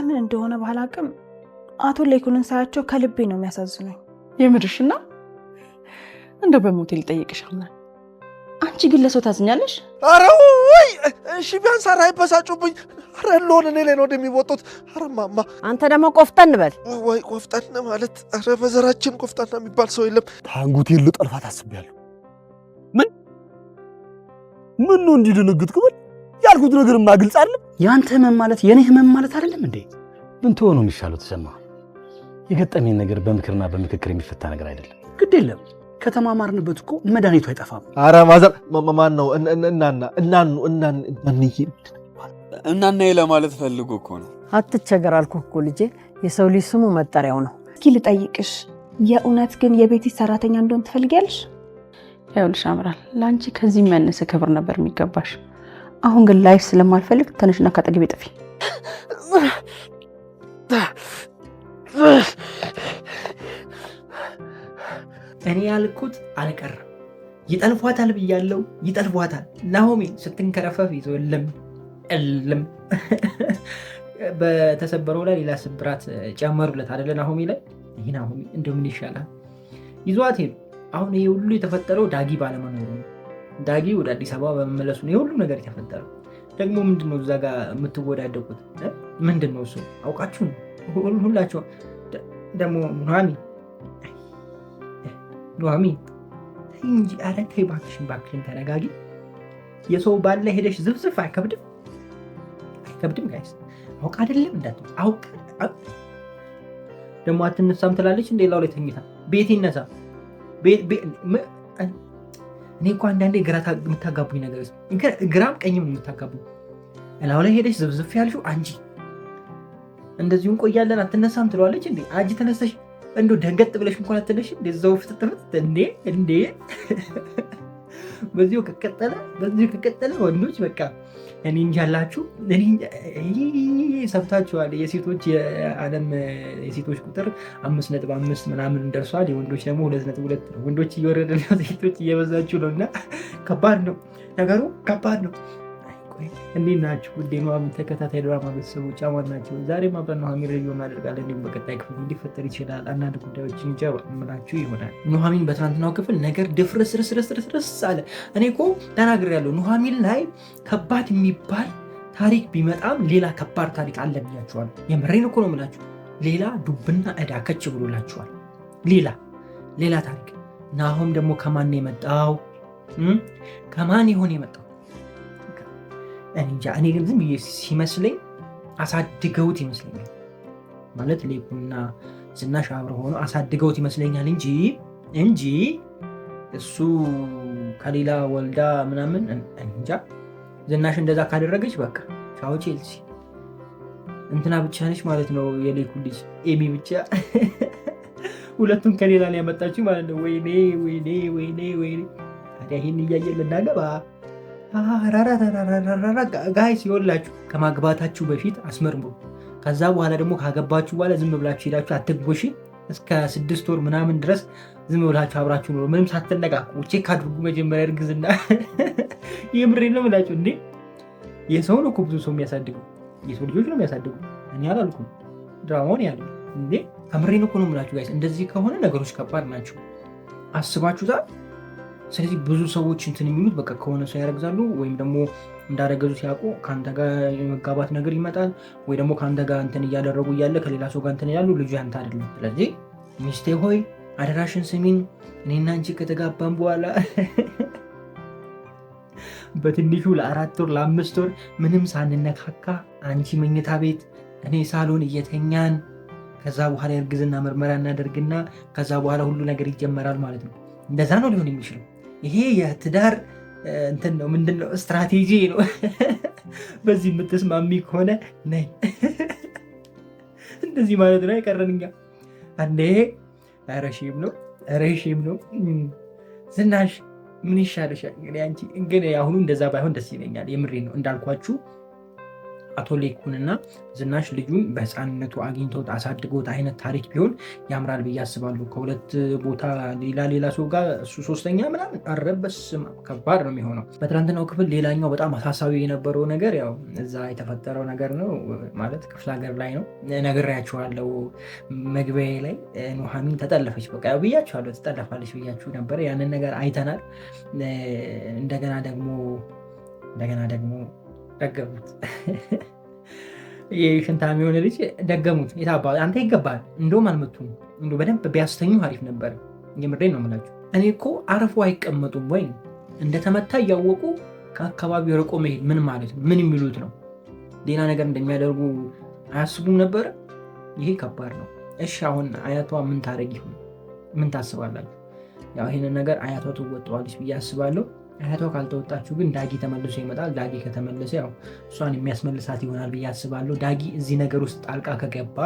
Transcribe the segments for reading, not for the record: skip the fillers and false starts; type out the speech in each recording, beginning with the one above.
ማንን እንደሆነ ባላቅም አቶ ለይኩንን ሳያቸው ከልቤ ነው የሚያሳዝኑኝ። የምርሽና እንደ በሞቴል ጠይቅሻል። አንቺ ግን ለሰው ታዝኛለሽ? ኧረ ወይ እሺ ቢያንስ ኧረ አይበሳጩብኝ። ኧረ ለሆነ እኔ ላይ ነው እንደሚወጡት። ኧረ ማማ አንተ ደግሞ ቆፍጠን በል። ወይ ቆፍጠን ማለት ኧረ በዘራችን ቆፍጠን የሚባል ሰው የለም። ታንጉቴን ልጠልፋት አስቤያለሁ። ምን ነው እንዲደነግጥክ? በል ያልኩት ነገርማ ግልጽ አይደለም? ያንተ ህመም ማለት የኔ ህመም ማለት አይደለም እንዴ? ምን ትሆኑ የሚሻለው? ተሰማ የገጠመኝ ነገር በምክርና በምክክር የሚፈታ ነገር አይደለም። ግድ የለም ከተማማርንበት እኮ መድኃኒቱ አይጠፋም። ኧረ ማዘር ማን ነው? እናና ለማለት ፈልጎ እኮ ነው። አትቸገር አልኩህ እኮ ልጄ፣ የሰው ልጅ ስሙ መጠሪያው ነው። እስኪ ልጠይቅሽ፣ የእውነት ግን የቤት ሰራተኛ እንደሆን ትፈልጊያለሽ? ይኸውልሽ አምራል፣ ለአንቺ ከዚህ የሚያነሰ ክብር ነበር የሚገባሽ። አሁን ግን ላይፍ ስለማልፈልግ ተነሽና ካጠገቤ ጥፊ። እኔ ያልኩት አልቀረም። ይጠልፏታል ብያለሁ፣ ይጠልፏታል። ናሆሜ ስትንከረፈፍ ይዞ እልም በተሰበረው ላይ ሌላ ስብራት ጨመሩለት አይደለ? ናሆሜ ላይ ይህ ናሆሜ እንደምን ይሻላል? ይዟት ሄዱ። አሁን ይሄ ሁሉ የተፈጠረው ዳጊ ባለመኖሩ ነው። ዳጊ ወደ አዲስ አበባ በመመለሱ ነው የሁሉ ነገር የተፈጠረው። ደግሞ ምንድነው እዛ ጋር የምትወዳደቁት? ምንድነው እሱ? አውቃችሁ ነው ሁላችሁ። ደግሞ ኑሐሚን እንጂ ኧረ ተይ እባክሽን ተረጋጊ። የሰው ባለ ሄደሽ ዝፍዝፍ አይከብድም ጋይስ። አውቃ አይደለም እንዳት አውቃ ደግሞ አትነሳም ትላለች። ሌላው ላይ ተኝታ ቤት ይነሳ እኔ እኮ አንዳንዴ የምታጋቡኝ ነገር ግራም ቀኝም የምታጋቡኝ እላው ላይ ሄደሽ ዝፍዝፍ ያልሽው አንቺ። እንደዚሁ እንቆያለን አትነሳም ትለዋለች። እንዴ አንቺ ተነስተሽ እንደው ደንገጥ ብለሽ እንኳን አትነሽም? እንደዛው ፍትፍት እንዴ በዚሁ ከቀጠለ ወንዶች በቃ እኔ እንጃላችሁ። ሰብታችኋል። የሴቶች የዓለም የሴቶች ቁጥር 5.5 ምናምን ደርሷል። የወንዶች ደግሞ 2.2 ነው። ወንዶች እየወረደ ነው፣ ሴቶች እየበዛችሁ ነው። እና ከባድ ነው ነገሩ፣ ከባድ ነው። እንዴት ናችሁ? ውድ ኑሐሚን ተከታታይ ድራማ ቤተሰቦች አማን ናቸው። ዛሬም አብረን ኑሐሚን ሪቪው እናደርጋለን። እንዲሁም በቀጣይ ክፍል እንዲፈጠር ይችላል አንዳንድ ጉዳዮችን ጀምራችሁ ይሆናል። ኑሐሚን በትናንትናው ክፍል ነገር ድፍርስ አለ። እኔ እኮ ተናግሬያለሁ። ኑሐሚን ላይ ከባድ የሚባል ታሪክ ቢመጣም ሌላ ከባድ ታሪክ አለ ብያችኋል። የምሬን እኮ ነው የምላችሁ። ሌላ ዱብና ዕዳ ከች ብሎላችኋል። ሌላ ታሪክ። ናሆም ደግሞ ከማን የመጣው? ከማን ይሆን የመጣው? እንጃ። እኔ ግን ዝም ብዬ ሲመስለኝ አሳድገውት ይመስለኛል። ማለት ሌኩና ዝናሽ አብረው ሆኖ አሳድገውት ይመስለኛል እንጂ እሱ ከሌላ ወልዳ ምናምን እንጃ። ዝናሽ እንደዛ ካደረገች በቃ ቻው ቼልሲ። እንትና ብቻ ነች ማለት ነው የሌኩ ልጅ ኤሚ ብቻ። ሁለቱም ከሌላ ላይ ያመጣችው ማለት ነው። ወይኔ ታዲያ ይህን እያየን ልናገባ ጋይስ ይወላችሁ። ከማግባታችሁ በፊት አስመርምሩ። ከዛ በኋላ ደግሞ ካገባችሁ በኋላ ዝም ብላችሁ ሄዳችሁ አትግቦሽ። እስከ 6 ወር ምናምን ድረስ ዝም ብላችሁ አብራችሁ ኑሮ፣ ምንም ሳትነቃቁ ቼክ አድርጉ። መጀመሪያ እርግዝና የምሬን ነው የምላችሁ። እንዴ የሰው ነው እኮ ብዙ ሰው የሚያሳድገው፣ የሰው ልጆች ነው የሚያሳድጉ። እኔ አላልኩም፣ ድራማውን ያለው እንዴ። ከምሬን እኮ ነው የምላችሁ ጋይስ። እንደዚህ ከሆነ ነገሮች ከባድ ናቸው። አስባችሁታል? ስለዚህ ብዙ ሰዎች እንትን የሚሉት በቃ ከሆነ ሰው ያረግዛሉ፣ ወይም ደግሞ እንዳረገዙ ሲያውቁ ከአንተ ጋር የመጋባት ነገር ይመጣል፣ ወይ ደግሞ ከአንተ ጋር እንትን እያደረጉ እያለ ከሌላ ሰው ጋር እንትን ያሉ ልጁ ያንተ አይደለም። ስለዚህ ሚስቴ ሆይ አደራሽን ስሚን። እኔና አንቺ ከተጋባን በኋላ በትንሹ ለ4 ወር ለ5 ወር ምንም ሳንነካካ አንቺ መኝታ ቤት እኔ ሳሎን እየተኛን ከዛ በኋላ የእርግዝና ምርመራ እናደርግና ከዛ በኋላ ሁሉ ነገር ይጀመራል ማለት ነው። እንደዛ ነው ሊሆን የሚችለው። ይሄ የትዳር እንትን ነው፣ ምንድነው ስትራቴጂ ነው። በዚህ የምትስማሚ ከሆነ ነይ እንደዚህ ማለት ነው። አይቀረንኛ አንዴ ረሺም ነው። ዝናሽ ምን ይሻልሻል? እንግዲህ አንቺ ግን አሁኑ እንደዛ ባይሆን ደስ ይለኛል። የምሬ ነው። እንዳልኳችሁ አቶ ሌኩንና ዝናሽ ልጁን በህፃንነቱ አግኝተውት አሳድገውት አይነት ታሪክ ቢሆን ያምራል ብዬ አስባለሁ። ከሁለት ቦታ ሌላ ሰው ጋር እሱ ሶስተኛ ምናምን አረበስ ከባድ ነው የሚሆነው። በትናንትናው ክፍል ሌላኛው በጣም አሳሳቢ የነበረው ነገር ያው እዛ የተፈጠረው ነገር ነው ማለት ክፍለ ሀገር ላይ ነው። ነግሬያችኋለሁ መግቢያ ላይ ኑሐሚን ተጠለፈች። በቃ ብያችኋለሁ ትጠለፋለች ብያችሁ ነበር። ያንን ነገር አይተናል። እንደገና ደግሞ ደገሙት። ሽንታም የሆነ ልጅ ደገሙት። የታባ አንተ ይገባል። እንደውም አልመቱም። እንደው በደንብ ቢያስተኙ አሪፍ ነበር። የምሬን ነው የምላችሁ። እኔ እኮ አርፎ አይቀመጡም ወይ እንደተመታ እያወቁ ከአካባቢው ርቆ መሄድ ምን ማለት ነው? ምን የሚሉት ነው? ሌላ ነገር እንደሚያደርጉ አያስቡም ነበር። ይሄ ከባድ ነው። እሺ አሁን አያቷ ምን ታደርግ ይሆን? ምን ታስባላችሁ? ያው ይህንን ነገር አያቷ ትወጣዋለች ብዬ አስባለሁ። አያቷ ካልተወጣችሁ ግን ዳጊ ተመልሶ ይመጣል። ዳጊ ከተመለሰ ያው እሷን የሚያስመልሳት ይሆናል ብዬ አስባለሁ። ዳጊ እዚህ ነገር ውስጥ ጣልቃ ከገባ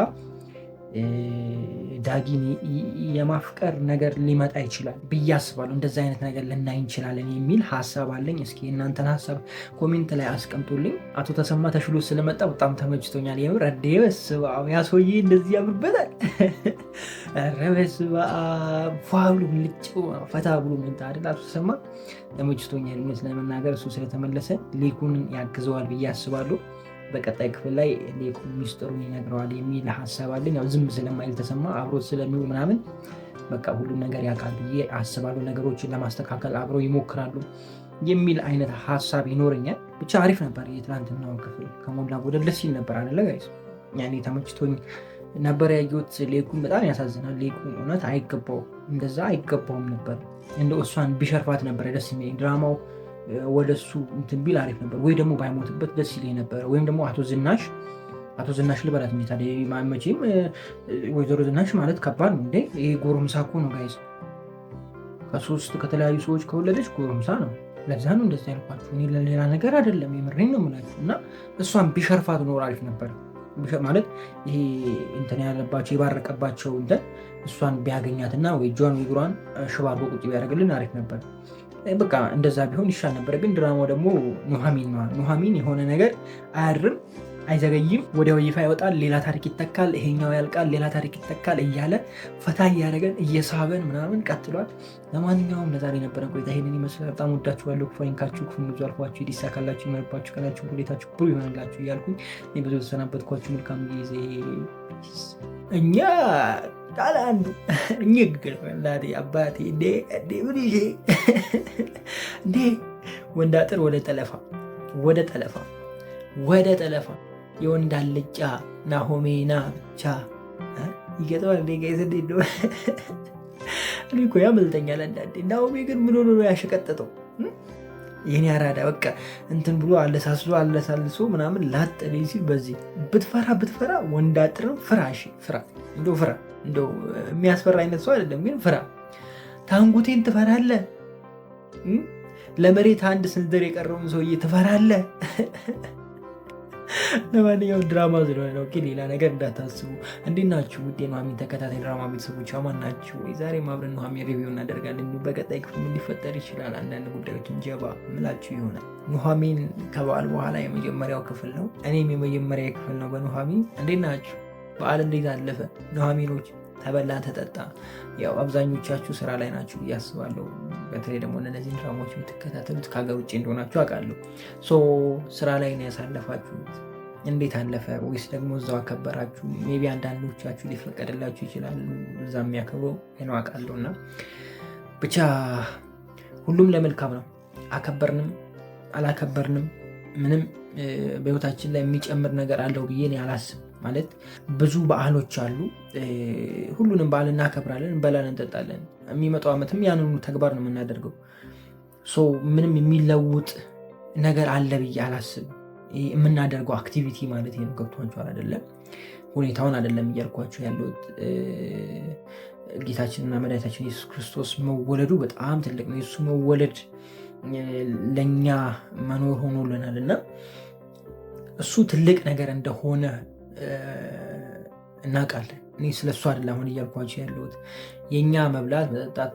ዳጊን የማፍቀር ነገር ሊመጣ ይችላል ብዬ አስባለሁ። እንደዚህ አይነት ነገር ልናይ እንችላለን የሚል ሀሳብ አለኝ። እስኪ እናንተን ሀሳብ ኮሜንት ላይ አስቀምጡልኝ። አቶ ተሰማ ተሽሎ ስለመጣ በጣም ተመችቶኛል። የምር በስመ አብ ያ ሰውዬ እንደዚህ ያምርበታል። በስመ አብ ፏ ብሎ ልጭ ፈታ ብሎ መጣ አይደል? አቶ ተሰማ ተመችቶኛል። እውነት ለመናገር እሱ ስለተመለሰ ሌኩን ያግዘዋል ብዬ አስባለሁ። በቀጣይ ክፍል ላይ ሌኩን ሚስጥሩን ይነግረዋል የሚል ሀሳብ አለኝ። ያው ዝም ስለማይል ተሰማ አብሮት ስለሚውል ምናምን በቃ ሁሉም ነገር ያውቃል ብዬ አስባለሁ። ነገሮችን ለማስተካከል አብረው ይሞክራሉ የሚል አይነት ሀሳብ ይኖረኛል። ብቻ አሪፍ ነበር የትናንትናው ክፍል ከሞላ ጎደል ደስ ይል ነበር አለ ጋይስ። ያኔ ተመችቶኝ ነበር ያየሁት። ሌኩን በጣም ያሳዝናል። ሌኩን እውነት አይገባው፣ እንደዛ አይገባውም ነበር። እንደው እሷን ቢሸርፋት ነበር ደስ የሚለኝ። ድራማው ወደሱ እንትን ቢል አሪፍ ነበር፣ ወይ ደግሞ ባይሞትበት ደስ ይለኝ ነበር። ወይም ደግሞ አቶ ዝናሽ ልበላት እንዴ ታዲያ መቼም ወይዘሮ ዝናሽ ማለት ከባድ ነው እንዴ። ይሄ ጎረምሳ እኮ ነው ጋይስ። ከሶስት ከተለያዩ ሰዎች ከወለደች ጎረምሳ ነው። ለዛ ነው እንደዚህ ያልኳችሁ። እኔ ለሌላ ነገር አይደለም፣ የምሬን ነው የምላችሁ። እና እሷን ቢሸርፋት ኖር አሪፍ ነበር። ማለት ይሄ እንትን ያለባቸው የባረቀባቸው እንትን እሷን ቢያገኛትና ወይ እጇን ወይ እግሯን ሽባርጎ ቁጭ ቢያደርግልን አሪፍ ነበር። በቃ እንደዛ ቢሆን ይሻል ነበር። ግን ድራማው ደግሞ ኑሐሚን የሆነ ነገር አያድርም፣ አይዘገይም፣ ወዲያው ይፋ ይወጣል፣ ሌላ ታሪክ ይተካል፣ ይሄኛው ያልቃል፣ ሌላ ታሪክ ይተካል እያለ ፈታ እያደረገን እየሳበን ምናምን ቀጥሏል። ለማንኛውም ለዛሬ ነበረ ቆይታ ይሄንን ይመስላል። በጣም ወዳችኋለሁ። ክፉ አይንካችሁ፣ ክፉ ብዙ አልፏችሁ፣ ይዲሳካላችሁ፣ ይመርባችሁ፣ ቀናችሁ ሁሌታችሁ ብሩ ይሆንላችሁ እያልኩኝ እኔ ብዙ ተሰናበትኳችሁ። መልካም ጊዜ። እኛ ቃል አንዱ እናቴ አባቴ እንዴ ወንድ አጥር ወደ ጠለፋ የወንድ አልጫ ናሆሜና ብቻ ይገጠዋል። ጋይስ እንዴት ነው? እኔ እኮ ያመልጠኛል አንዳንዴ። ናሆሜ ግን ምን ሆኖ ነው ያሸቀጠጠው? የኔ አራዳ በቃ እንትን ብሎ አለሳልሶ ምናምን ላጠ ሲል በዚህ ብትፈራ ወንድ አጥርም ፍራ እንደው የሚያስፈራ አይነት ሰው አይደለም፣ ግን ፍራ። ታንጉቴን ትፈራለህ? ለመሬት አንድ ስንዝር የቀረውን ሰውዬ ትፈራለህ? ለማንኛውም ድራማ ስለሆነ ነው፣ ሌላ ነገር እንዳታስቡ። እንዴት ናችሁ ውድ የኑሐሚን ተከታታይ ድራማ ቤተሰቦች? አማን ናችሁ? ዛሬ አብረን ኑሐሚን ሪቪው እናደርጋለን። በቀጣይ ክፍል ምን ሊፈጠር ይችላል አንዳንድ ጉዳዮችን ጀባ ምላችሁ ይሆናል። ኑሐሚን ከበዓል በኋላ የመጀመሪያው ክፍል ነው። እኔም የመጀመሪያ ክፍል ነው በኑሐሚን። እንዴት ናችሁ? በዓል እንዴት አለፈ? ኑሐሚኖች ተበላ ተጠጣ። ያው አብዛኞቻችሁ ስራ ላይ ናችሁ እያስባለሁ። በተለይ ደግሞ እነዚህ ድራማዎች የምትከታተሉት ከሀገር ውጭ እንደሆናችሁ አውቃለሁ። ስራ ላይ ነው ያሳለፋችሁት? እንዴት አለፈ? ወይስ ደግሞ እዛው አከበራችሁ? ሜቢ አንዳንዶቻችሁ ሊፈቀድላችሁ ይችላሉ እዛ የሚያከብረው ነው አውቃለሁ። እና ብቻ ሁሉም ለመልካም ነው። አከበርንም አላከበርንም ምንም በህይወታችን ላይ የሚጨምር ነገር አለው ብዬ እኔ አላስብም። ማለት ብዙ በዓሎች አሉ። ሁሉንም በዓል እናከብራለን፣ እንበላለን፣ እንጠጣለን። የሚመጣው ዓመትም ያንኑ ተግባር ነው የምናደርገው። ምንም የሚለውጥ ነገር አለ ብዬ አላስብም። የምናደርገው አክቲቪቲ ማለት ነው። ገብቷችኋል አይደለም? ሁኔታውን አይደለም እያልኳቸው ያለሁት። ጌታችንና መድኃኒታችን ኢየሱስ ክርስቶስ መወለዱ በጣም ትልቅ ነው። የሱ መወለድ ለእኛ መኖር ሆኖልናል እና እሱ ትልቅ ነገር እንደሆነ እናውቃለን። እኔ ስለሱ አይደለም አሁን እያልኳቸው ያለሁት። የእኛ መብላት መጠጣት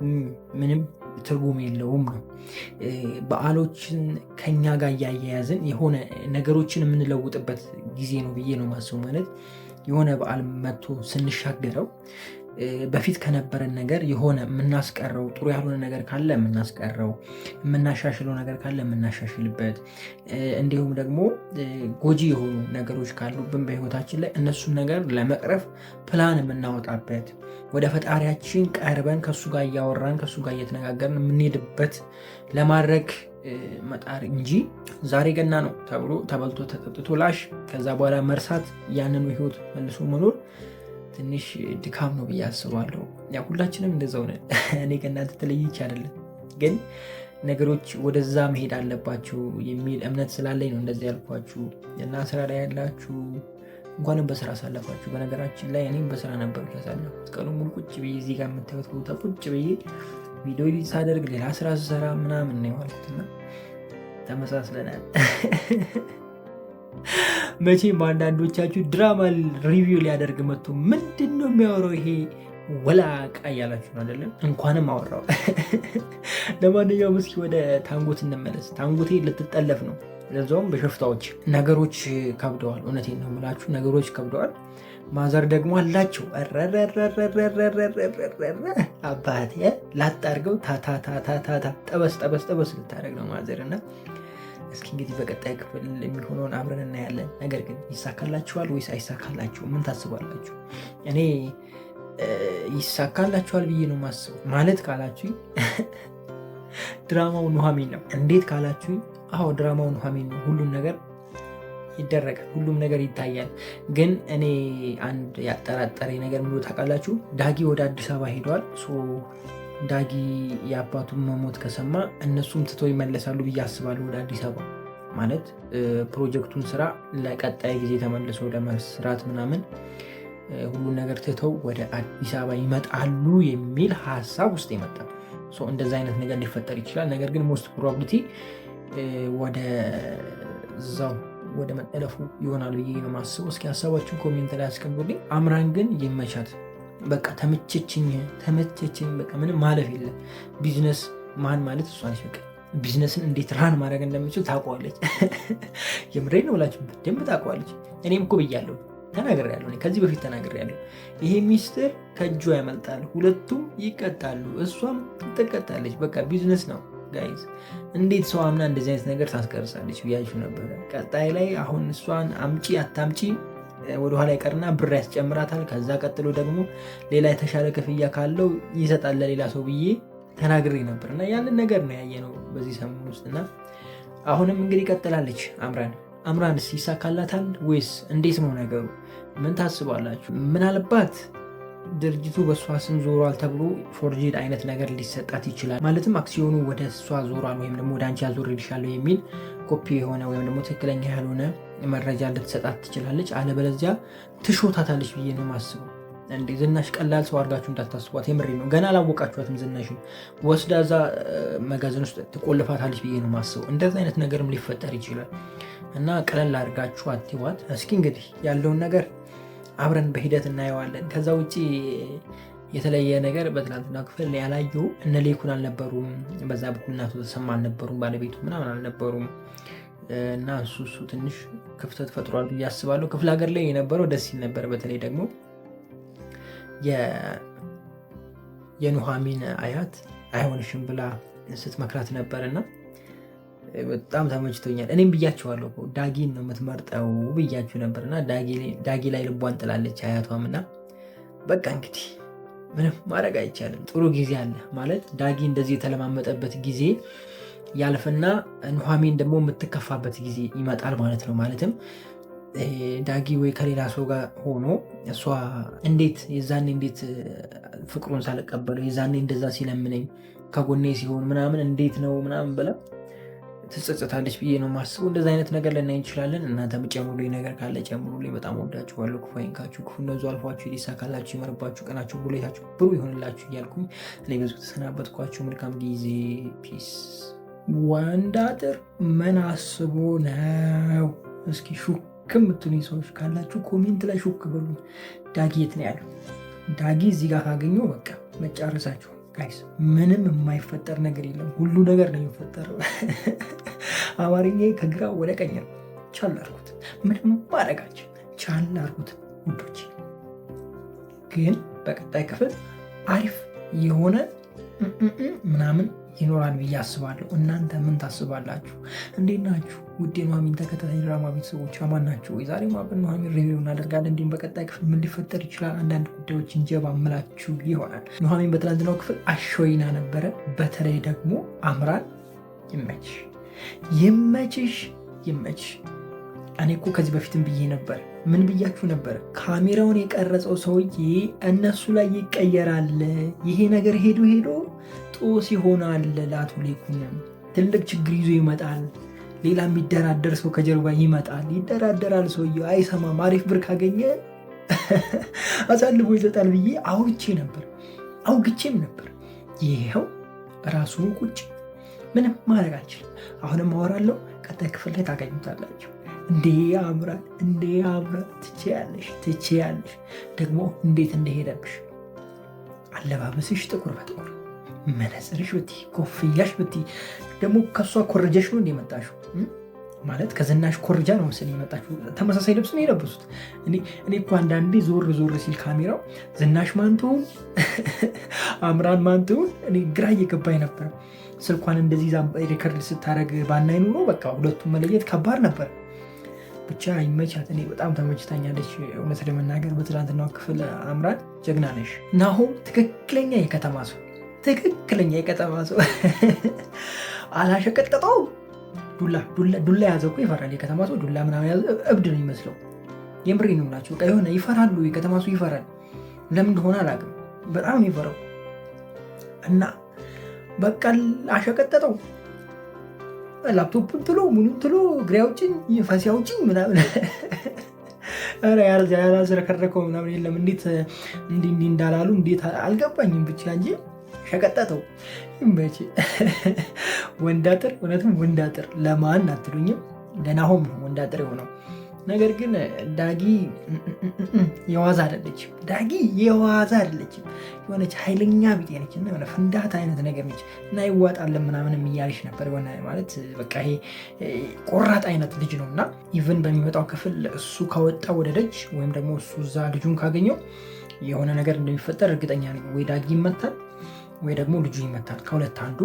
ምንም ትርጉም የለውም ነው። በዓሎችን ከኛ ጋር እያያያዝን የሆነ ነገሮችን የምንለውጥበት ጊዜ ነው ብዬ ነው ማስበው። ማለት የሆነ በዓል መጥቶ ስንሻገረው በፊት ከነበረን ነገር የሆነ የምናስቀረው ጥሩ ያልሆነ ነገር ካለ የምናስቀረው፣ የምናሻሽለው ነገር ካለ የምናሻሽልበት፣ እንዲሁም ደግሞ ጎጂ የሆኑ ነገሮች ካሉብን በህይወታችን ላይ እነሱን ነገር ለመቅረፍ ፕላን የምናወጣበት፣ ወደ ፈጣሪያችን ቀርበን ከሱ ጋር እያወራን ከሱ ጋር እየተነጋገርን የምንሄድበት ለማድረግ መጣር እንጂ ዛሬ ገና ነው ተብሎ ተበልቶ ተጠጥቶ ላሽ ከዛ በኋላ መርሳት፣ ያንኑ ህይወት መልሶ መኖር ትንሽ ድካም ነው ብዬ አስባለሁ። ያ ሁላችንም እንደዛው ነን። እኔ ከእናንተ ተለይቼ አይደለም፣ ግን ነገሮች ወደዛ መሄድ አለባቸው የሚል እምነት ስላለኝ ነው እንደዚህ ያልኳችሁ። እና ስራ ላይ ያላችሁ እንኳንም በስራ አሳለፋችሁ። በነገራችን ላይ እኔም በስራ ነበር ያሳለፍኩት። ቀኑ ሙሉ ቁጭ ብዬ እዚህ ጋር የምታዩት ቦታ ቁጭ ብዬ ቪዲዮ ኤዲት ሳደርግ ሌላ ስራ ስሰራ ምናምን ነው የዋልኩትና ተመሳስለናል። መቼም በአንዳንዶቻችሁ ድራማ ሪቪው ሊያደርግ መጥቶ ምንድን ነው የሚያወራው ይሄ ወላቃ እያላችሁ ነው አይደለም? እንኳንም አወራው። ለማንኛውም እስኪ ወደ ታንጎት እንመለስ። ታንጎቴ ልትጠለፍ ነው፣ ለዛውም በሸፍታዎች። ነገሮች ከብደዋል። እውነቴን ነው የምላችሁ፣ ነገሮች ከብደዋል። ማዘር ደግሞ አላቸው አባቴ ላጣርገው ታታታታታ ጠበስ ጠበስ ጠበስ ልታደርግ ነው ማዘር። እና እስኪ እንግዲህ በቀጣይ ክፍል የሚሆነውን አብረን እናያለን። ነገር ግን ይሳካላችኋል ወይስ አይሳካላችሁ? ምን ታስባላችሁ? እኔ ይሳካላችኋል ብዬ ነው ማስበው። ማለት ካላችሁ ድራማው ኑሐሚን ነው። እንዴት ካላችሁ አዎ ድራማው ኑሐሚን ነው። ሁሉም ነገር ይደረጋል፣ ሁሉም ነገር ይታያል። ግን እኔ አንድ ያጠራጠረኝ ነገር ምሎ ታውቃላችሁ? ዳጊ ወደ አዲስ አበባ ሄደዋል። ዳጊ የአባቱን መሞት ከሰማ እነሱም ትተው ይመለሳሉ ብዬ አስባለሁ ወደ አዲስ አበባ። ማለት ፕሮጀክቱን ስራ ለቀጣይ ጊዜ ተመልሰው ለመስራት ምናምን ሁሉን ነገር ትተው ወደ አዲስ አበባ ይመጣሉ የሚል ሀሳብ ውስጥ ይመጣል። እንደዛ አይነት ነገር ሊፈጠር ይችላል። ነገር ግን ሞስት ፕሮባቢሊቲ ወደ እዛው ወደ መጠለፉ ይሆናል ብዬ ነው የማስበው። እስኪ ሀሳባችሁን ኮሜንት ላይ አስቀምጡልኝ። አምራን ግን ይመቻት። በቃ ተመቸችኝ። በቃ ምንም ማለፍ የለም። ቢዝነስ ማን ማለት እሷ ነች። በቃ ቢዝነስን እንዴት ራን ማድረግ እንደምችል ታውቀዋለች። የምሬን ነው ብላችሁ በደንብ ታውቀዋለች። እኔም እኮ ብያለሁ፣ ተናግሬያለሁ። ከዚህ በፊት ተናግሬያለሁ። ይሄ ሚስጥር ከእጇ ያመልጣል፣ ሁለቱም ይቀጣሉ፣ እሷም ትቀጣለች። በቃ ቢዝነስ ነው ጋይዝ። እንዴት ሰው አምና እንደዚህ አይነት ነገር ታስቀርሳለች ብያችሁ ነበረ። ቀጣይ ላይ አሁን እሷን አምጪ አታምጪ ወደኋላ ይቀርና ብር ያስጨምራታል። ከዛ ቀጥሎ ደግሞ ሌላ የተሻለ ክፍያ ካለው ይሰጣል ለሌላ ሰው ብዬ ተናግሬ ነበር እና ያንን ነገር ነው ያየነው በዚህ ሰሞን ውስጥ እና አሁንም እንግዲህ ቀጥላለች አምራንስ ይሳካላታል ወይስ እንዴት ነው ነገሩ? ምን ታስባላችሁ? ምናልባት ድርጅቱ በእሷ ስም ዞሯል ተብሎ ፎርጂድ አይነት ነገር ሊሰጣት ይችላል። ማለትም አክሲዮኑ ወደ እሷ ዞሯል ወይም ደግሞ ወደ አንቺ አዞርልሻለሁ የሚል ኮፒ የሆነ ወይም ደግሞ ትክክለኛ ያልሆነ መረጃ ልትሰጣት ትችላለች። አለበለዚያ ትሾታታለች ብዬ ነው የማስበው። እንዴ ዝናሽ ቀላል ሰው አድርጋችሁ እንዳታስቧት። የምሬ ነው። ገና አላወቃችኋትም። ዝናሽን ወስዳ እዛ መጋዘን ውስጥ ትቆልፋታለች ብዬ ነው የማስበው። እንደዚህ አይነት ነገርም ሊፈጠር ይችላል እና ቀለል አድርጋችሁ አትዋት። እስኪ እንግዲህ ያለውን ነገር አብረን በሂደት እናየዋለን። ከዛ ውጭ የተለየ ነገር በትናንትና ክፍል ያላየው እነ ሌኩን አልነበሩም። በዛ በኩል እናቱ ተሰማ አልነበሩም። ባለቤቱ ምናምን አልነበሩም እና እሱ ትንሽ ክፍተት ፈጥሯል ብዬ አስባለሁ። ክፍለ ሀገር ላይ የነበረው ደስ ይል ነበር። በተለይ ደግሞ የኑሐሚን አያት አይሆንሽም ብላ ስትመክራት ነበርና በጣም ተመችቶኛል። እኔም ብያቸዋለሁ ዳጊን ነው የምትመርጠው ብያችሁ ነበርና ዳጊ ላይ ልቧን ጥላለች አያቷም። እና በቃ እንግዲህ ምንም ማድረግ አይቻልም። ጥሩ ጊዜ አለ ማለት ዳጊ እንደዚህ የተለማመጠበት ጊዜ ያልፍና ኑሐሚን ደግሞ የምትከፋበት ጊዜ ይመጣል ማለት ነው። ማለትም ዳጊ ወይ ከሌላ ሰው ጋር ሆኖ እሷ እንዴት ፍቅሩን ሳልቀበለው የዛኔ እንደዛ ሲለምነኝ ከጎኔ ሲሆን ምናምን እንዴት ነው ምናምን ብላ ትጸጸታለች ብዬ ነው ማስበው። እንደዚ አይነት ነገር ልናይ እንችላለን። እናንተም ጨምሩልኝ ነገር ካለ ጨምሩልኝ። በጣም ወዳችኋለሁ። ክፉ አይንካችሁ፣ ክፉ እነዙ አልፏችሁ ሊሳካላችሁ፣ ይመርባችሁ፣ ቀናችሁ ብሌታችሁ ብሩ ይሆንላችሁ እያልኩኝ እኔ በዙ ተሰናበትኳችሁ። መልካም ጊዜ። ፒስ። ወንድ አጥር ምን አስቦ ነው? እስኪ ሹክ የምትሉኝ ሰዎች ካላችሁ ኮሜንት ላይ ሹክ በሉ። ዳጊ የት ነው ያለው? ዳጊ እዚህ ጋር ካገኘው በቃ መጫረሳችሁ ጋይስ ምንም የማይፈጠር ነገር የለም። ሁሉ ነገር ነው የሚፈጠረው። አማርኛ ከግራ ወደ ቀኝ ነው። ቻል አድርጉት። ምንም ማድረጋችን ቻል አድርጉት ውዶች። ግን በቀጣይ ክፍል አሪፍ የሆነ ምናምን ይኖራል ብዬ አስባለሁ። እናንተ ምን ታስባላችሁ? እንዴት ናችሁ? ውድ የኑሐሚን ተከታታይ ድራማ ቤተሰቦች አማን ናቸው? የዛሬ ማበን ኑሐሚን ሪቪው እናደርጋለን። እንዲሁም በቀጣይ ክፍል ምን ሊፈጠር ይችላል አንዳንድ ጉዳዮችን ጀባ ምላችሁ ይሆናል። ኑሐሚን በትናንትናው ክፍል አሾይና ነበረ። በተለይ ደግሞ አምራን ይመችሽ፣ ይመችሽ፣ ይመችሽ። እኔ እኮ ከዚህ በፊትም ብዬ ነበር። ምን ብያችሁ ነበር? ካሜራውን የቀረጸው ሰውዬ እነሱ ላይ ይቀየራል። ይሄ ነገር ሄዶ ሄዶ ጦስ ይሆናል። ለአቶ ሌኩን ትልቅ ችግር ይዞ ይመጣል። ሌላ የሚደራደር ሰው ከጀርባ ይመጣል። ይደራደራል፣ ሰውዬው አይሰማም። አሪፍ ብር ካገኘ አሳልፎ ይሰጣል ብዬ አውግቼም ነበር። ይኸው ራሱ ቁጭ። ምንም ማድረግ አልችልም። አሁንም አወራለሁ። ቀጣይ ክፍል ላይ ታገኙታላችሁ። እንዴ አምራን ትችያለሽ። ደግሞ እንዴት እንደሄደብሽ አለባበስሽ ጥቁር በጥቁር መነጽርሽ ብትይ ኮፍያሽ ብትይ ደግሞ ከሷ ኮረጀሽ ነው እንደመጣሽው ማለት ከዝናሽ ኮርጃ ነው መሰለኝ የመጣችው። ተመሳሳይ ልብስ ነው የለበሱት። እኔ እኮ አንዳንዴ ዞር ሲል ካሜራው ዝናሽ ማንትሁን አምራን ማንትሁን እኔ ግራ እየገባኝ ነበር። ስልኳን እንደዚህ ሪከርድ ስታደርግ ባናይ ኑሮ በቃ ሁለቱም መለየት ከባድ ነበር። ብቻ ይመቻት። እኔ በጣም ተመችታኛለች እውነት ለመናገር በትናንትናው ክፍል አምራን ጀግና ነሽ። ናሆም ትክክለኛ የከተማ ሰው አላሸቀጠጠውም። ዱላ ያዘው እኮ ይፈራል። የከተማ ሰው ዱላ ምናምን ያዘ እብድ ነው ይመስለው። የምሬ ነው ናቸው። የሆነ ይፈራሉ። የከተማ ሰው ይፈራል። ለምን እንደሆነ አላውቅም። በጣም ነው ይፈራው እና በቃ አሸቀጠጠው። ላፕቶፕን ትሎ ምኑን ትሎ እግሪያዎችን ፈሲያዎችን ምናምን ያላዝረከረከው ምናምን የለም። እንዴት እንዲህ እንዳላሉ እንዴት አልገባኝም። ብቻ እንጂ ሸቀጠጠው። ይመች ወንዳጥር፣ እውነትም ወንዳጥር። ለማን አትሉኝም? ለናሆም ነው ወንዳጥር የሆነው። ነገር ግን ዳጊ የዋዛ አይደለችም። የሆነች ኃይለኛ ቢጤ ነች እና የሆነ ፍንዳታ አይነት ነገር ነች እና ይዋጣለን ምናምን እያለች ነበር። የሆነ ማለት በቃ ይሄ ቆራጥ አይነት ልጅ ነው እና ኢቨን በሚመጣው ክፍል እሱ ካወጣ ወደ ደጅ ወይም ደግሞ እሱ እዛ ልጁን ካገኘው የሆነ ነገር እንደሚፈጠር እርግጠኛ ነኝ። ወይ ዳጊ ይመታል ወይ ደግሞ ልጁ ይመታል። ከሁለት አንዱ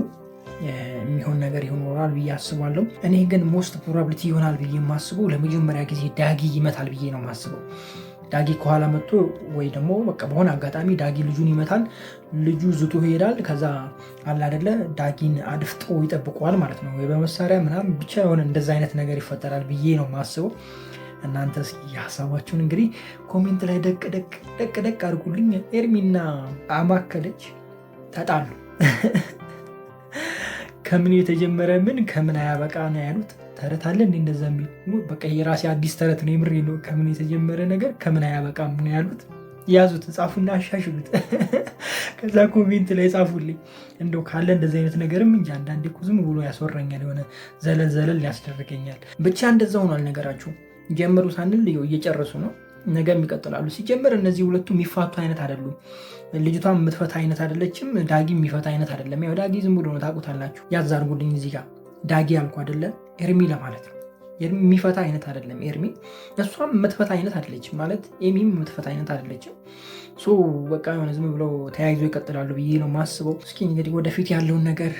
የሚሆን ነገር ይሆናል ብዬ አስባለሁ። እኔ ግን ሞስት ፕሮባቢሊቲ ይሆናል ብዬ የማስበው ለመጀመሪያ ጊዜ ዳጊ ይመታል ብዬ ነው የማስበው። ዳጊ ከኋላ መጥቶ ወይ ደግሞ በቃ በሆነ አጋጣሚ ዳጊ ልጁን ይመታል። ልጁ ዝቶ ይሄዳል። ከዛ አለ አይደለ ዳጊን አድፍጦ ይጠብቀዋል ማለት ነው፣ ወይ በመሳሪያ ምናምን ብቻ የሆነ እንደዛ አይነት ነገር ይፈጠራል ብዬ ነው የማስበው። እናንተስ የሀሳባችሁን እንግዲህ ኮሜንት ላይ ደቅ አድርጉልኝ። ኤርሚና አማከለች ተጣሉ። ከምን የተጀመረ ምን ከምን አያበቃ ነው ያሉት። ተረት አለ እንዴ እንደዛ የሚል? በቃ የራሴ አዲስ ተረት ነው፣ የምሬ ነው። ከምን የተጀመረ ነገር ከምን አያበቃ ነው ያሉት። ያዙት፣ ጻፉና አሻሽሉት። ከዛ ኮሜንት ላይ ጻፉልኝ። እንደው ካለ እንደዚህ አይነት ነገርም እንጂ አንዳንዴ እኮ ዝም ብሎ ያስወራኛል፣ የሆነ ዘለል ያስደርገኛል። ብቻ እንደዛ ሆኗል ነገራችሁ። ጀምሩ ሳንል እየጨረሱ ነው። ነገ ይቀጥላሉ። ሲጀምር እነዚህ ሁለቱ የሚፋቱ አይነት አይደሉም። ልጅቷም የምትፈታ አይነት አይደለችም። ዳጊ የሚፈታ አይነት አይደለም። ያው ዳጊ ዝም ብሎ ነው፣ ታውቁታላችሁ። ያዛርጉልኝ እዚህ ጋር ዳጊ አልኩ አይደለም፣ ኤርሚ ለማለት ነው። ኤርሚ የሚፈታ አይነት አይደለም ኤርሚ። እሷም የምትፈታ አይነት አይደለችም ማለት ኤሚም የምትፈታ አይነት አይደለችም። በቃ የሆነ ዝም ብለው ተያይዞ ይቀጥላሉ ብዬ ነው ማስበው። እስኪ እንግዲህ ወደፊት ያለውን ነገር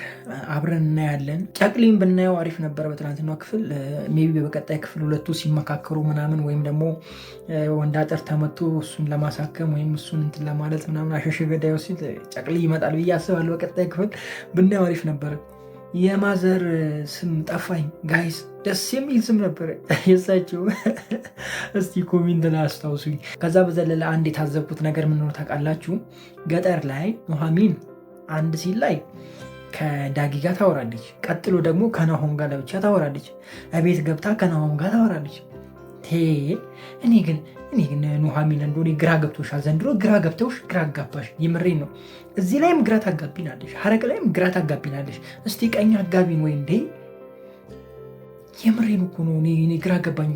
አብረን እናያለን። ጨቅሊም ብናየው አሪፍ ነበረ በትናንትናው ክፍል። ሜይ ቢ በቀጣይ ክፍል ሁለቱ ሲመካከሩ ምናምን ወይም ደግሞ ወንዳጠር ተመቶ እሱን ለማሳከም ወይም እሱን እንትን ለማለት ምናምን አሸሸ ገዳዩ ሲል ጨቅሊ ይመጣል ብዬ አስባለሁ። በቀጣይ ክፍል ብናየው አሪፍ ነበረ። የማዘር ስም ጠፋኝ ጋይስ፣ ደስ የሚል ስም ነበረ የሳቸው። እስቲ ኮሜንት ላይ አስታውሱኝ። ከዛ በዘለለ አንድ የታዘብኩት ነገር ምን ነው ታውቃላችሁ? ገጠር ላይ ኑሐሚን አንድ ሲል ላይ ከዳጊ ጋር ታወራለች፣ ቀጥሎ ደግሞ ከናሆም ጋር ለብቻ ታወራለች፣ እቤት ገብታ ከናሆም ጋር ታወራለች። እኔ ግን ኑሐሚን እንደሆነ ግራ ገብቶሻል ዘንድሮ፣ ግራ ገብተውሽ ግራ አጋባሽ። የምሬን ነው። እዚህ ላይም ግራ ታጋቢናለሽ፣ ሀረግ ላይም ግራ ታጋቢናለሽ። እስቲ ቀኝ አጋቢን ወይ እንዴ! የምሬን እኮ ነው። እኔ ግራ ገባኝ።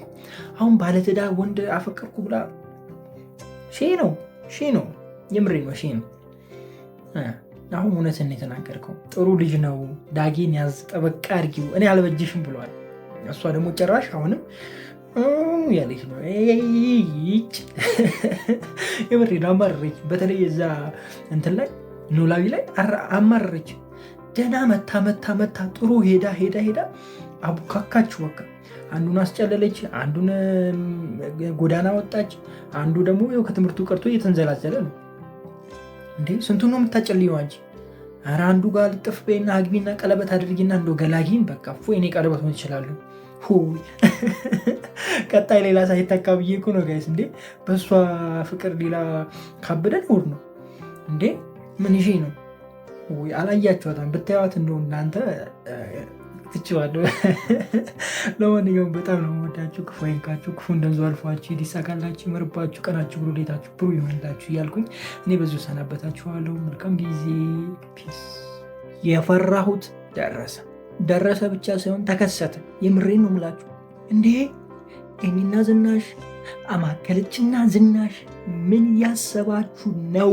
አሁን ባለትዳር ወንድ አፈቀርኩ ብላ ሺ ነው። የምሬን ነው፣ ሺ ነው። አሁን እውነትን ነው የተናገርከው። ጥሩ ልጅ ነው። ዳጊን ያዝ ጠበቃ አድርጊው፣ እኔ አልበጅሽም ብሏል። እሷ ደግሞ ጭራሽ አሁንም ያለች ነው። የምሬን አማረረች። በተለይ እዛ እንትን ላይ ኖላዊ ላይ አማረረች። ደህና መታ ጥሩ ሄዳ አቡካካችሁ። በቃ አንዱን አስጨለለች፣ አንዱን ጎዳና ወጣች፣ አንዱ ደግሞ ይኸው ከትምህርቱ ቀርቶ እየተንዘላዘለ ነው። እንዴ ስንቱን ነው የምታጨልየው አንቺ? ኧረ አንዱ ጋር ልጥፍ በይና አግቢና ቀለበት አድርጊና እንደ ገላጊን በቃ እኔ ቀለበት ሆን ይችላሉ። ቀጣይ ሌላ ሳይተካ ብዬ እኮ ነው ጋይስ። እንዴ በእሷ ፍቅር ሌላ ካበደን ውር ነው እንዴ? ምን ይሄ ነው? አላያችኋታም? ብታዩት እንደው እናንተ ትችዋለሁ። ለማንኛውም በጣም ነው የምወዳችሁ። ክፉ አይንካችሁ፣ ክፉ እንደዙ አልፏችሁ፣ ይሳካላችሁ፣ ይመርባችሁ፣ ቀናችሁ ብሎ ሌታችሁ ብሩ ይሆንላችሁ እያልኩኝ እኔ በዚሁ ሰናበታችኋለሁ። መልካም ጊዜ። ፒስ። የፈራሁት ደረሰ ብቻ ሳይሆን ተከሰተ። የምሬን ነው የምላችሁ። እንዴ ኤሚና ዝናሽ አማከለችና ዝናሽ ምን ያሰባችሁ ነው?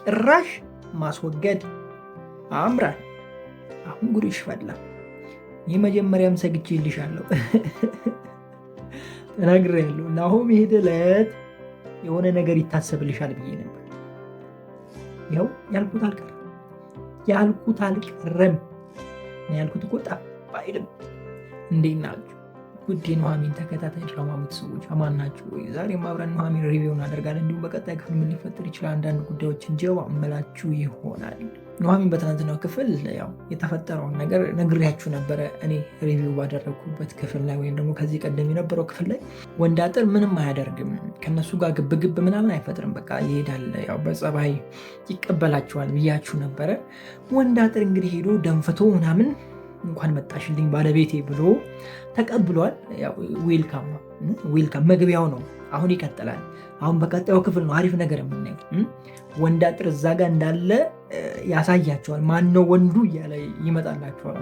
ጭራሽ ማስወገድ አምራል። አሁን ጉድሽ ፈላ። ይህ መጀመሪያም ሰግቼልሻለሁ፣ ተናግሬያለሁ። ናሆም የሄደ ዕለት የሆነ ነገር ይታሰብልሻል ብዬ ነበር። ይኸው ያልኩት አልቀረም። ያልኩት እኮ ጠፋ አይልም። እንዴት ናችሁ ውድ የኑሐሚን ተከታታይ ድራማ ቤተሰቦች? አማን ናችሁ ወይ? ዛሬም አብረን ኑሐሚን ሪቪው እናደርጋለን። እንዲሁም በቀጣይ ክፍል ምን ሊፈጠር ይችላል አንዳንድ ጉዳዮችን ጀባ እምላችሁ ይሆናል። ኑሐሚን በትናንትናው ክፍል ያው የተፈጠረውን ነገር ነግሬያችሁ ነበረ። እኔ ሪቪው ባደረግኩበት ክፍል ላይ ወይም ደግሞ ከዚህ ቀደም የነበረው ክፍል ላይ ወንድ አጥር ምንም አያደርግም፣ ከነሱ ጋር ግብግብ ምናምን አይፈጥርም፣ በቃ ይሄዳል፣ ያው በጸባይ ይቀበላቸዋል ብያችሁ ነበረ። ወንድ አጥር እንግዲህ ሄዶ ደንፍቶ ምናምን እንኳን መጣሽልኝ ባለቤቴ ብሎ ተቀብሏል። ዌልካም መግቢያው ነው። አሁን ይቀጥላል። አሁን በቀጣዩ ክፍል ነው አሪፍ ነገር የምናየው። ወንድ አጥር እዛ ጋር እንዳለ ያሳያቸዋል። ማነው ወንዱ እያለ ይመጣላቸዋል።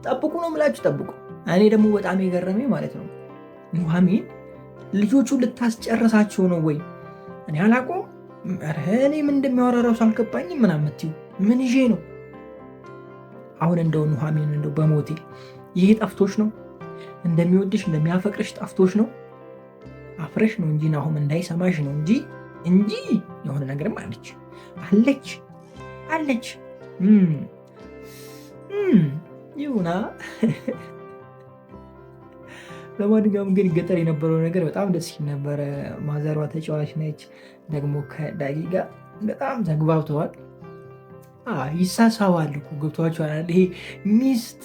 ጠብቁ ነው የምላችሁ፣ ጠብቁ። እኔ ደግሞ በጣም የገረመኝ ማለት ነው ኑሐሚን ልጆቹ ልታስጨርሳቸው ነው ወይ? እኔ አላውቀውም። እኔ ምን እንደሚያወራ እራሱ አልገባኝም። ምናምን የምትይው ምን ይዤ ነው አሁን? እንደው ኑሐሚን እንደው በሞቴ ይሄ ጠፍቶሽ ነው? እንደሚወድሽ እንደሚያፈቅርሽ ጠፍቶሽ ነው? አፍረሽ ነው እንጂ ናሆም እንዳይሰማሽ ነው እንጂ የሆነ ነገርም አለች ይሁና። ለማንኛውም ግን ገጠር የነበረው ነገር በጣም ደስ ይል ነበረ። ማዘሯ ተጫዋች ነች፣ ደግሞ ከዳጊ ጋር በጣም ተግባብተዋል። ይሳሳዋል እኮ ገብቷቸዋል። ይሄ ሚስት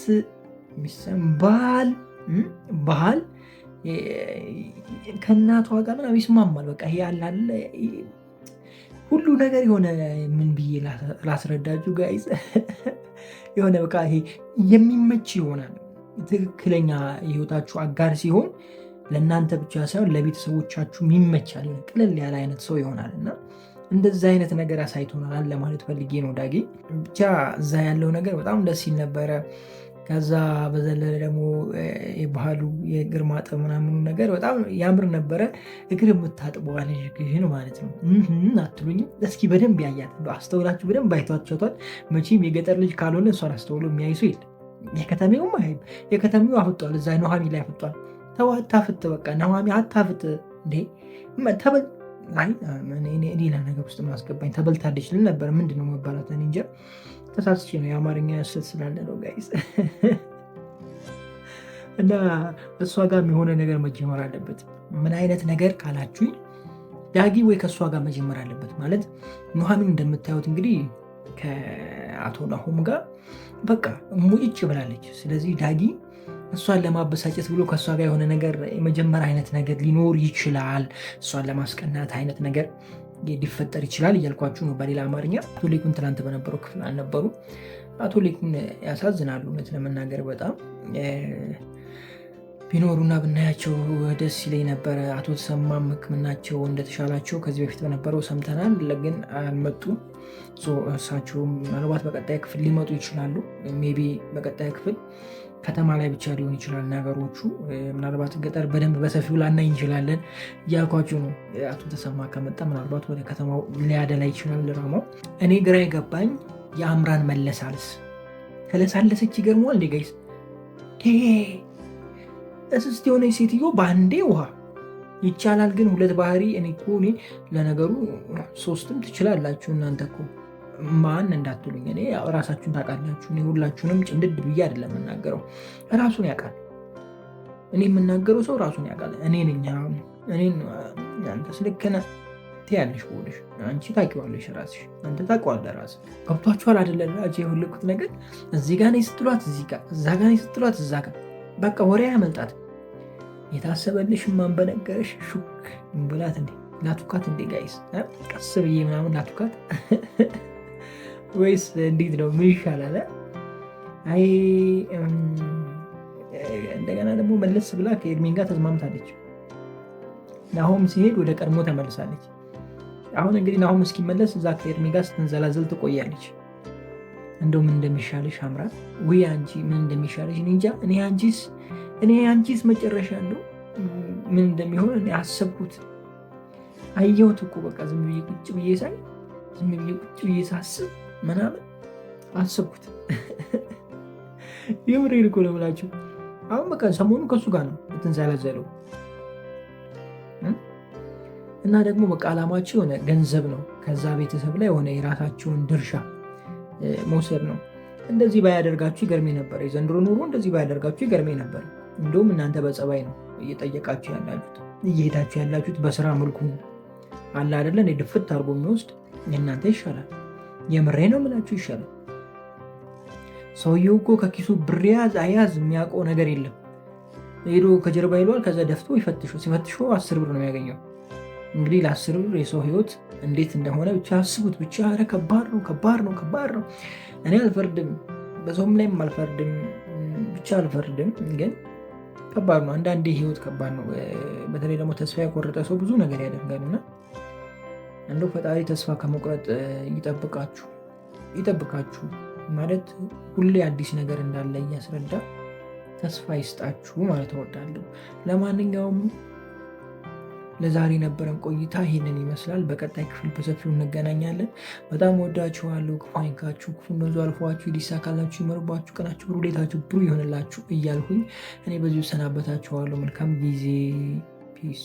ባህል ከእናቷ ጋር ምናምን ይስማማል። በቃ ይሄ ያላለ ሁሉ ነገር የሆነ ምን ብዬ ላስረዳችሁ ጋይዝ፣ የሆነ በቃ ይሄ የሚመች ይሆናል። ትክክለኛ የህይወታችሁ አጋር ሲሆን ለእናንተ ብቻ ሳይሆን ለቤተሰቦቻችሁ ይመቻል። ቅልል ያለ አይነት ሰው ይሆናል እና እንደዛ አይነት ነገር አሳይቶናል ለማለት ፈልጌ ነው። ዳጊ ብቻ እዛ ያለው ነገር በጣም ደስ ይል ነበረ። ከዛ በዘለለ ደግሞ የባህሉ የእግር ማጠብ ምናምኑ ነገር በጣም ያምር ነበረ። እግር የምታጥበዋ ልጅ ግን ማለት ነው አትሉኝም? እስኪ በደንብ ያያት አስተውላችሁ በደንብ አይቷቸቷል። መቼም የገጠር ልጅ ካልሆነ እሷን አስተውሎ የሚያይሱ የለም። የከተሜውም አይም የከተሜው አፍጧል፣ እዛ ኑሐሚን ላይ አፍጧል። ተው አታፍጥ፣ በቃ ኑሐሚን አታፍጥ እንዴ ሌላ ነገር ውስጥ ማስገባኝ። ተበልታለች ልን ነበር። ምንድነው መባላት? እኔ እንጃ፣ ተሳስቼ ነው። የአማርኛ ስህተት ስላለ ነው ጋይስ። እና እሷ ጋር የሆነ ነገር መጀመር አለበት። ምን አይነት ነገር ካላችሁኝ ዳጊ ወይ ከእሷ ጋር መጀመር አለበት ማለት። ኑሐሚን እንደምታዩት እንግዲህ ከአቶ ናሆም ጋር በቃ ሙጭጭ ብላለች። ስለዚህ ዳጊ እሷን ለማበሳጨት ብሎ ከእሷ ጋር የሆነ ነገር የመጀመር አይነት ነገር ሊኖር ይችላል። እሷን ለማስቀናት አይነት ነገር ሊፈጠር ይችላል እያልኳችሁ ነው በሌላ አማርኛ። አቶ ሌኩን ትናንት በነበረው ክፍል አልነበሩ። አቶ ሌኩን ያሳዝናሉ እውነት ለመናገር በጣም ቢኖሩና ብናያቸው ደስ ይለኝ ነበረ። አቶ ተሰማም ሕክምናቸው እንደተሻላቸው ከዚህ በፊት በነበረው ሰምተናል፣ ግን አልመጡም። እሳቸውም ምናልባት በቀጣይ ክፍል ሊመጡ ይችላሉ። ሜይ ቢ በቀጣይ ክፍል ከተማ ላይ ብቻ ሊሆን ይችላል ነገሮቹ። ምናልባት ገጠር በደንብ በሰፊው ላናይ እንችላለን እያልኳችሁ ነው። አቶ ተሰማ ከመጣ ምናልባት ወደ ከተማው ሊያደላ ይችላል ድራማው። እኔ ግራ የገባኝ የአምራን መለሳለስ ተለሳለሰች። ይገርመዋል እንዴ ጋይስ? እስስት የሆነች ሴትዮ በአንዴ ውሃ ይቻላል። ግን ሁለት ባህሪ እኔ ለነገሩ 3ም ትችላላችሁ እናንተ እኮ ማን እንዳትሉኝ፣ እኔ ራሳችሁን ታውቃላችሁ። እኔ ሁላችሁንም ጭምድድ ብዬ አይደለም የምናገረው፣ ራሱን ያውቃል። እኔ የምናገረው ሰው ራሱን ያውቃል። እኔን አንተ ስልክነ ትያለሽ ቦልሽ፣ አንቺ ታውቂዋለሽ ራስሽ፣ አንተ ታውቀዋለህ ራስህ። ገብቷችኋል አይደለ? የሁልኩት ነገር እዚህ ጋር ነኝ ስትሏት እዚህ ጋር፣ እዛ ጋር ነኝ ስትሏት እዛ ጋር፣ በቃ ወሬ ያመልጣት። የታሰበልሽ ማን በነገረሽ ሹክ ብላት እንዴ ላቱካት እንዴ ጋይስ፣ ቀስ ብዬ ምናምን ላቱካት ወይስ እንዴት ነው? ምን ይሻላል? አይ እንደገና ደግሞ መለስ ብላ ከኤርሚን ጋር ተስማምታለች። ናሆም ሲሄድ ወደ ቀድሞ ተመልሳለች። አሁን እንግዲህ ናሆም እስኪመለስ እዛ ከኤርሚን ጋር ስትንዘላዘል ትቆያለች። እንደው ምን እንደሚሻልሽ አምራት፣ ወይ አንቺ ምን እንደሚሻልሽ እንጃ። እኔ አንቺስ መጨረሻ እንደው ምን እንደሚሆን እኔ አሰብኩት፣ አየሁት እኮ በቃ ዝም ብዬ ቁጭ ብዬ ሳስብ ምናምን አሰብኩት። የምሬን እኮ ነው የምላችሁ። አሁን በቃ ሰሞኑ ከሱ ጋር ነው የትንዘላዘለው እና ደግሞ በቃ አላማቸው የሆነ ገንዘብ ነው። ከዛ ቤተሰብ ላይ የሆነ የራሳቸውን ድርሻ መውሰድ ነው። እንደዚህ ባያደርጋችሁ ይገርሜ ነበር። የዘንድሮ ኑሮ እንደዚህ ባያደርጋችሁ ይገርሜ ነበር። እንደውም እናንተ በጸባይ ነው እየጠየቃችሁ ያላችሁት፣ እየሄዳችሁ ያላችሁት በስራ መልኩ አለ አይደለ? ድፍት አድርጎ የሚወስድ የእናንተ ይሻላል። የምሬ ነው የምላችሁ ይሻላል። ሰውየው እኮ ከኪሱ ብር ያዝ አያዝ የሚያውቀው ነገር የለም። ሄዶ ከጀርባ ይሏል። ከዛ ደፍቶ ሲፈትሾ 10 ብር ነው የሚያገኘው። እንግዲህ ለ10 ብር የሰው ህይወት እንዴት እንደሆነ ብቻ አስቡት። ብቻ ኧረ ከባድ ነው። እኔ አልፈርድም፣ በሰውም ላይም አልፈርድም፣ ብቻ አልፈርድም። ግን ከባድ ነው። አንዳንዴ ህይወት ከባድ ነው። በተለይ ደግሞ ተስፋ የቆረጠ ሰው ብዙ ነገር ያደርጋልና እንደው ፈጣሪ ተስፋ ከመቁረጥ ይጠብቃችሁ ማለት ሁሌ አዲስ ነገር እንዳለ እያስረዳ ተስፋ ይስጣችሁ ማለት እወዳለሁ። ለማንኛውም ለዛሬ ነበረን ቆይታ ይህንን ይመስላል። በቀጣይ ክፍል በሰፊው እንገናኛለን። በጣም ወዳችኋለሁ። ክፉ አይንካችሁ፣ ክፉ እንደዙ አልፏችሁ፣ ይዲሳካላችሁ፣ ይመርባችሁ፣ ቀናችሁ ብሩ፣ ሌታችሁ ብሩ ይሆንላችሁ እያልሁኝ እኔ በዚሁ ሰናበታችኋለሁ። መልካም ጊዜ። ፒስ